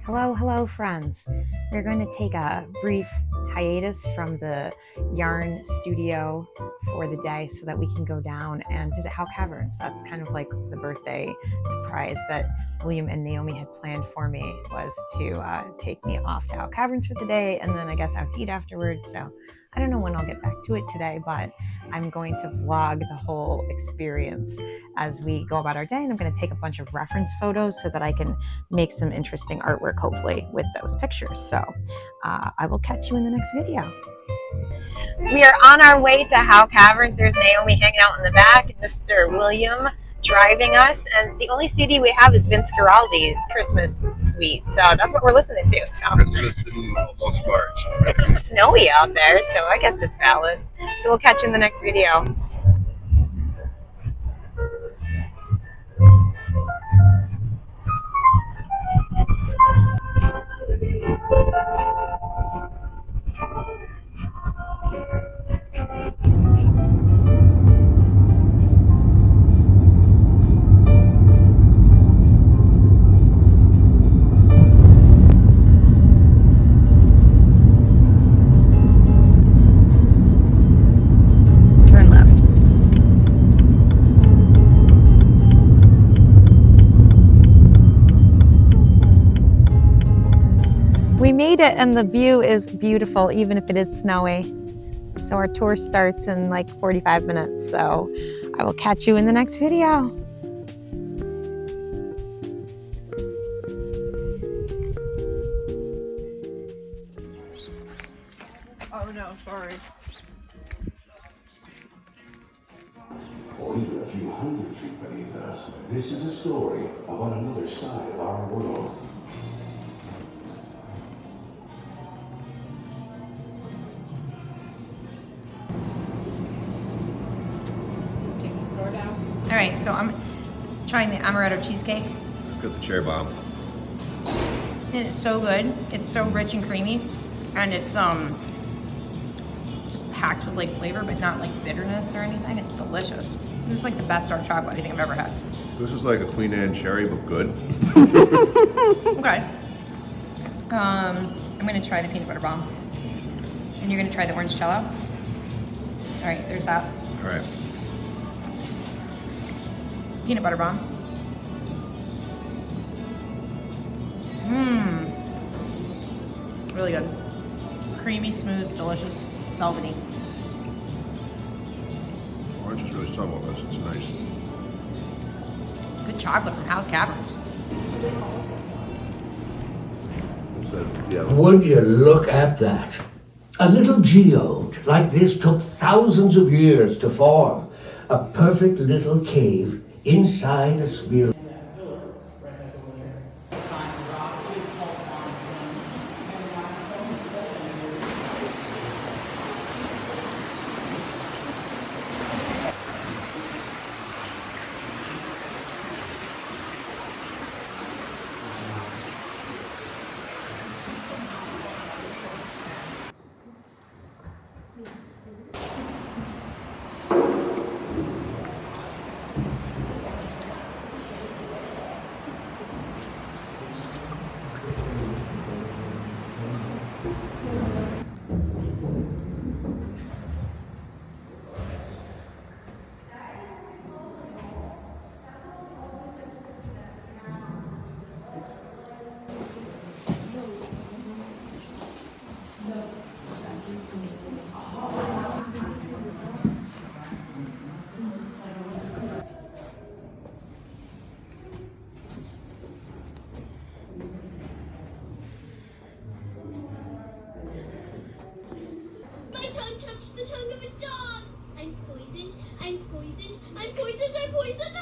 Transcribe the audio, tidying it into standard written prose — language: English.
Hello, hello, friends. We're going to take a brief hiatus from the yarn studio for the day so that we can go down and visit Howe Caverns. That's kind of like the birthday surprise that William and Naomi had planned for me, was to take me off to Howe Caverns for the day and then I guess out to eat afterwards. So I don't know when I'll get back to it today, but I'm going to vlog the whole experience as we go about our day, and I'm going to take a bunch of reference photos so that I can make some interesting artwork, hopefully, with those pictures. So I will catch you in the next video. We are on our way to Howe Caverns. There's Naomi hanging out in the back, and Mr. William driving us, and the only CD we have is Vince Guaraldi's Christmas Suite, so that's what we're listening to. So Christmas in almost March. It's snowy out there, so I guess it's valid. So we'll catch you in the next video. We made it and the view is beautiful even if it is snowy. So our tour starts in like 45 minutes. So I will catch you in the next video. Oh no, sorry. Or even a few hundred feet beneath us, this is a story about another side of our world. All right, so I'm trying the amaretto cheesecake. Got the cherry bomb. And it's so good. It's so rich and creamy. And it's just packed with like flavor, but not like bitterness or anything. It's delicious. This is like the best dark chocolate I think I've ever had. This is like a Queen Anne cherry, but good. Okay. I'm gonna try the peanut butter bomb. And you're gonna try the orange cello? All right, there's that. All right. Peanut butter bomb. Mmm. Really good. Creamy, smooth, delicious, velvety. Orange is really subtle on this. It's nice. Good chocolate from Howe Caverns. Would you look at that? A little geode like this took thousands of years to form. A perfect little cave inside a sphere. My tongue touched the tongue of a dog. I'm poisoned, I'm poisoned, I'm poisoned, I'm poisoned,